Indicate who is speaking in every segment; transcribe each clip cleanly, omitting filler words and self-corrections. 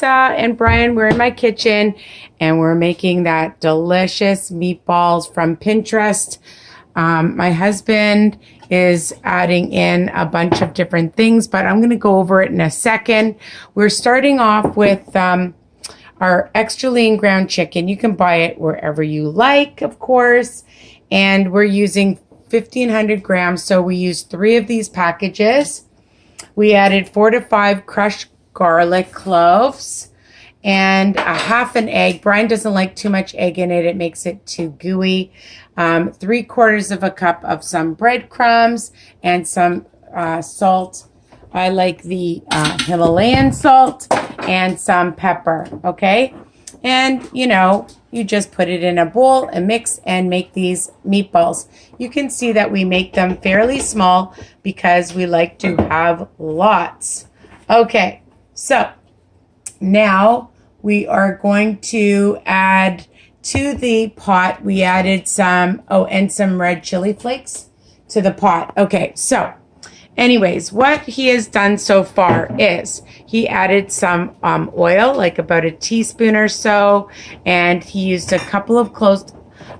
Speaker 1: Risa and Brian. We're in my kitchen and we're making that delicious meatballs from Pinterest. My husband is adding in a bunch of different things, but I'm going to go over it in a second. We're starting off with our extra lean ground chicken. You can buy it wherever you like, of course. And we're using 1,500 grams. So we used 3 of these packages. We added 4 to 5 crushed garlic cloves and a half an egg. Brian doesn't like too much egg in it. It makes it too gooey. 3/4 of a cup of some breadcrumbs and some salt. I like the Himalayan salt and some pepper, okay? And, you just put it in a bowl and mix and make these meatballs. You can see that we make them fairly small because we like to have lots. Okay, so now we are going to add to the pot. We added some red chili flakes to the pot. Okay, so anyways, what he has done so far is he added some oil, like about a teaspoon or so, and he used a couple of cloves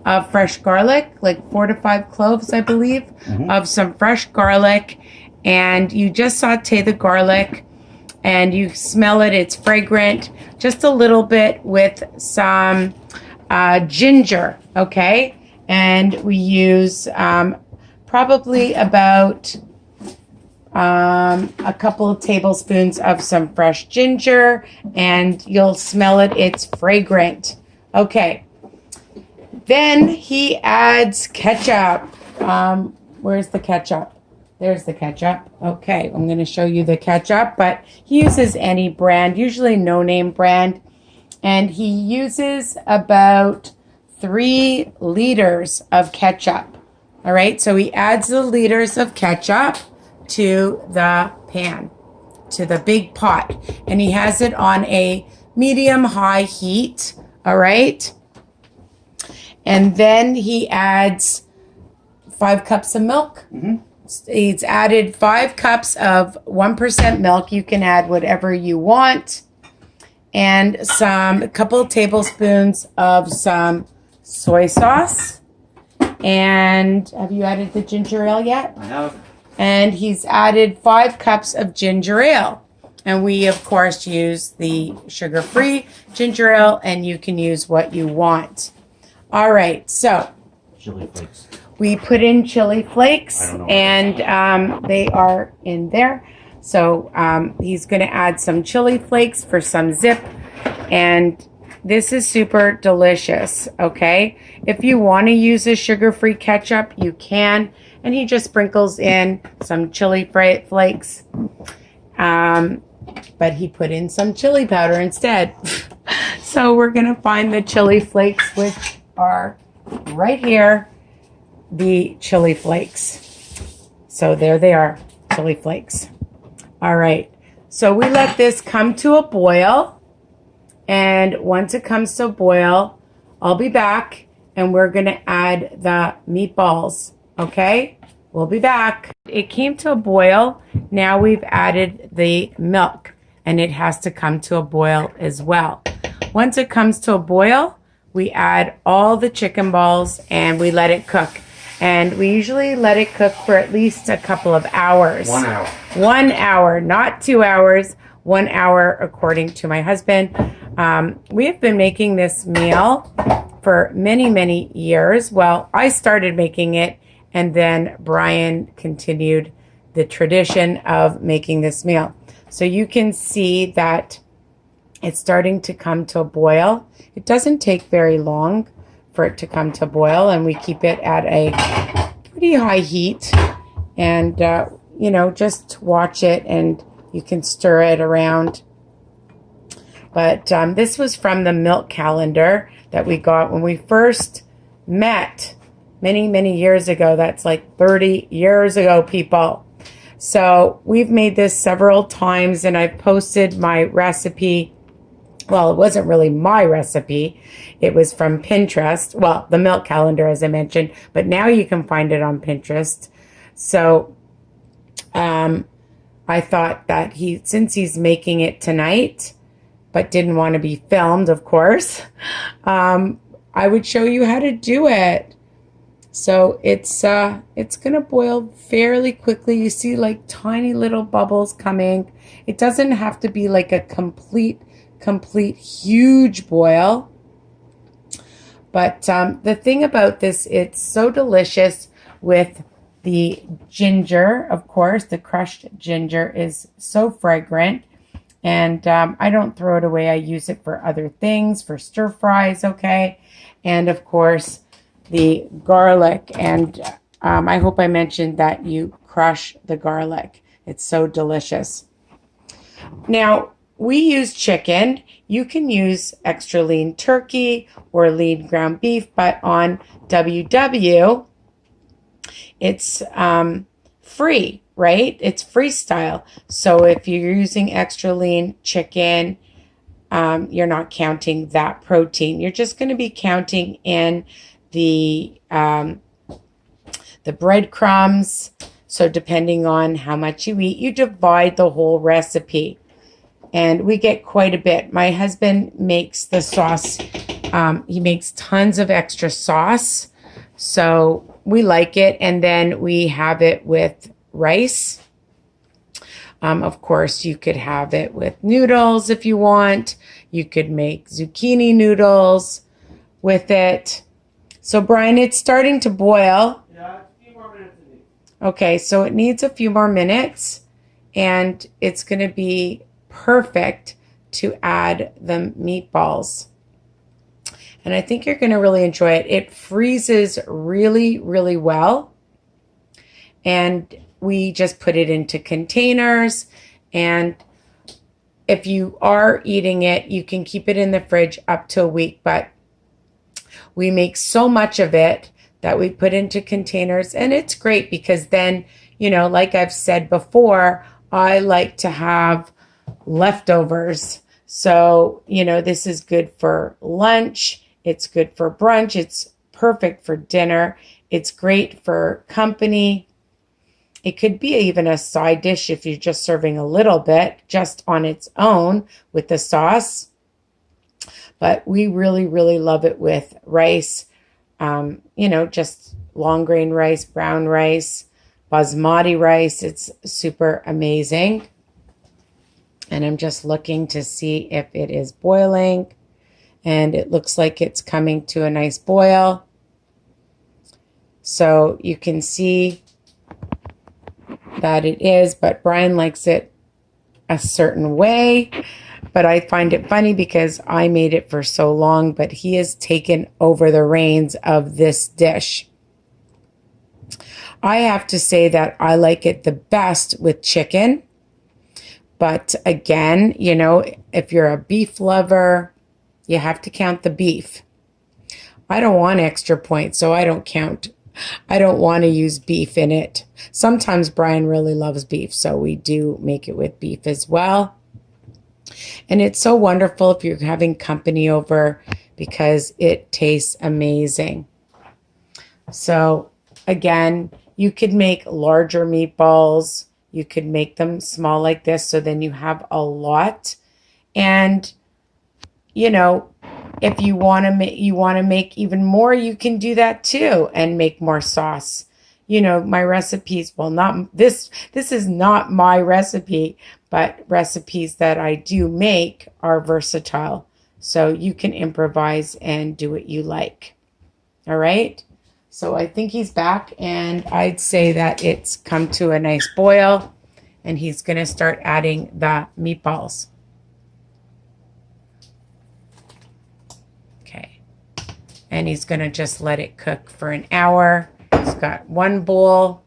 Speaker 1: of fresh garlic, like 4 to 5 cloves, I believe, of some fresh garlic, and you just saute the garlic, and you smell it. It's fragrant. Just a little bit with some ginger, okay? And we use probably about a couple of tablespoons of some fresh ginger, and you'll smell it. It's fragrant. Okay. Then he adds ketchup. Where's the ketchup? There's the ketchup. Okay, I'm going to show you the ketchup, but he uses any brand, usually no-name brand, and he uses about 3 liters of ketchup. All right, so he adds the liters of ketchup to the pan, to the big pot, and he has it on a medium-high heat, all right? And then he adds 5 cups of milk. He's added 5 cups of 1% milk. You can add whatever you want. And a couple of tablespoons of some soy sauce. And have you added the ginger ale yet?
Speaker 2: I have.
Speaker 1: And he's added 5 cups of ginger ale. And we, of course, use the sugar-free ginger ale, and you can use what you want. All right, so
Speaker 2: Chili flakes.
Speaker 1: we put in chili flakes, and they are in there. So he's going to add some chili flakes for some zip, and this is super delicious, okay? If you want to use a sugar-free ketchup, you can. And he just sprinkles in some chili flakes. But he put in some chili powder instead. So we're going to find the chili flakes, which are right here, the chili flakes. So there they are, chili flakes. All right. So we let this come to a boil. And once it comes to a boil, I'll be back and we're going to add the meatballs. Okay, we'll be back. It came to a boil. Now we've added the milk, and it has to come to a boil as well. Once it comes to a boil, we add all the chicken balls and we let it cook. And we usually let it cook for at least a couple of hours.
Speaker 2: 1 hour.
Speaker 1: 1 hour, not 2 hours. 1 hour, according to my husband. We have been making this meal for many, many years. Well, I started making it, and then Brian continued the tradition of making this meal. So you can see that it's starting to come to a boil. It doesn't take very long for it to come to a boil, and we keep it at a pretty high heat. And, just watch it, and you can stir it around. But this was from the milk calendar that we got when we first met many, many years ago. That's like 30 years ago, people. So we've made this several times, and I've posted my recipe. Well, it wasn't really my recipe. It was from Pinterest. Well, the milk calendar, as I mentioned, but now you can find it on Pinterest. So I thought that since he's making it tonight, but didn't want to be filmed, of course, I would show you how to do it. So it's gonna boil fairly quickly. You see like tiny little bubbles coming. It doesn't have to be like a complete huge boil. But the thing about this, it's so delicious with the ginger, of course. The crushed ginger is so fragrant. And I don't throw it away. I use it for other things, for stir fries, okay? And of course, the garlic. And I hope I mentioned that you crush the garlic. It's so delicious. Now, we use chicken. You can use extra lean turkey or lean ground beef, but on WW, it's free, right? It's freestyle. So if you're using extra lean chicken, you're not counting that protein. You're just going to be counting in the breadcrumbs. So depending on how much you eat, you divide the whole recipe. And we get quite a bit. My husband makes the sauce. He makes tons of extra sauce. So we like it. And then we have it with rice. Of course, you could have it with noodles if you want. You could make zucchini noodles with it. So, Brian, it's starting to boil.
Speaker 2: Yeah, a few more minutes it needs.
Speaker 1: Okay, so it needs a few more minutes. And it's going to be perfect to add the meatballs. And I think you're going to really enjoy it. It freezes really, really well. And we just put it into containers. And if you are eating it, you can keep it in the fridge up to a week. But we make so much of it that we put into containers. And it's great because then, you know, like I've said before, I like to have leftovers. So, you know, this is good for lunch. It's good for brunch. It's perfect for dinner. It's great for company. It could be even a side dish if you're just serving a little bit just on its own with the sauce. But we really, really love it with rice. You know, just long grain rice, brown rice, basmati rice. It's super amazing. And I'm just looking to see if it is boiling. And it looks like it's coming to a nice boil. So you can see that it is, but Brian likes it a certain way. But I find it funny because I made it for so long, but he has taken over the reins of this dish. I have to say that I like it the best with chicken. But again, you know, if you're a beef lover, you have to count the beef. I don't want extra points, so I don't count. I don't want to use beef in it. Sometimes Brian really loves beef, so we do make it with beef as well. And it's so wonderful if you're having company over because it tastes amazing. So again, you could make larger meatballs. You could make them small like this, so then you have a lot. And you know, if you want to make even more, you can do that too and make more sauce. You know, my recipes, well, not this is not my recipe, but recipes that I do make are versatile. So you can improvise and do what you like. All right. So I think he's back, and I'd say that it's come to a nice boil, and he's going to start adding the meatballs. And he's going to just let it cook for an hour. He's got one bowl.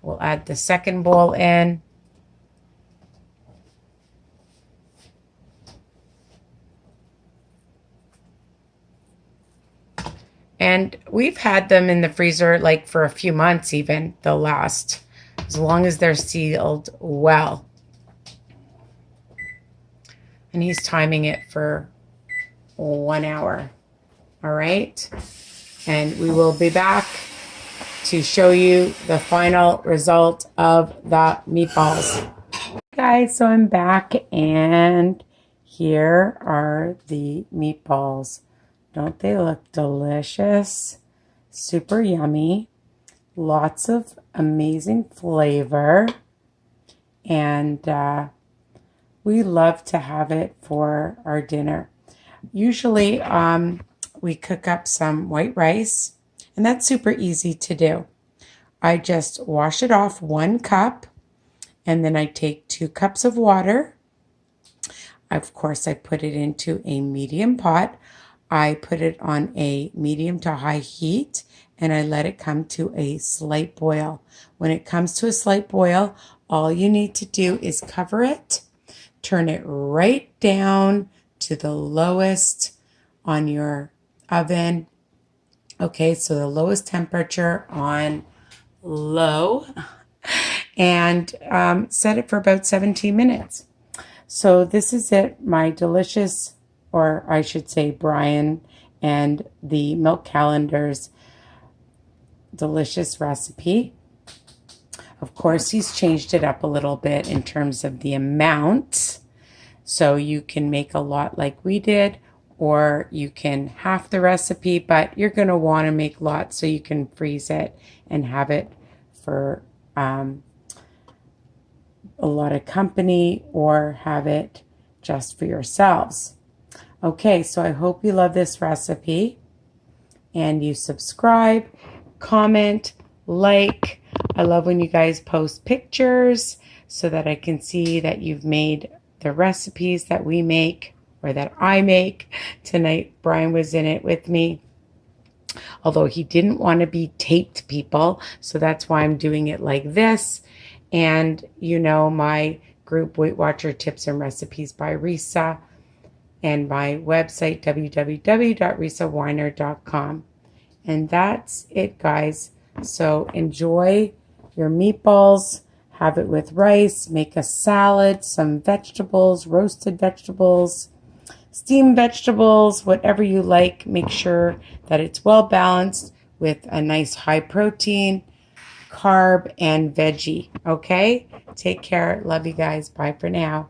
Speaker 1: We'll add the second bowl in. And we've had them in the freezer like for a few months even. They'll last as long as they're sealed well. And he's timing it for 1 hour. All right, and we will be back to show you the final result of the meatballs. Guys, so I'm back, and Here are the meatballs. Don't they look delicious? Super yummy. Lots of amazing flavor. And we love to have it for our dinner. Usually we cook up some white rice, and that's super easy to do. I just wash it off 1 cup, and then I take 2 cups of water. Of course, I put it into a medium pot. I put it on a medium to high heat, and I let it come to a slight boil. When it comes to a slight boil, all you need to do is cover it, turn it right down to the lowest on your oven. Okay, so the lowest temperature on low, and set it for about 17 minutes. So this is it, my delicious, or I should say Brian and the Milk Calendar's delicious recipe. Of course, he's changed it up a little bit in terms of the amount. So you can make a lot like we did, or you can half the recipe, but you're going to want to make lots so you can freeze it and have it for a lot of company, or have it just for yourselves. Okay, so I hope you love this recipe and you subscribe, comment, like. I love when you guys post pictures so that I can see that you've made the recipes that we make, or that I make. Tonight, Brian was in it with me, although he didn't want to be taped, people. So that's why I'm doing it like this. And you know, my group, Weight Watcher Tips and Recipes by Risa, and my website, www.risaweiner.com. And that's it, guys. So enjoy your meatballs. Have it with rice. Make a salad, some vegetables, roasted vegetables, steamed vegetables, whatever you like. Make sure that it's well balanced with a nice high protein, carb, and veggie. Okay? Take care. Love you guys. Bye for now.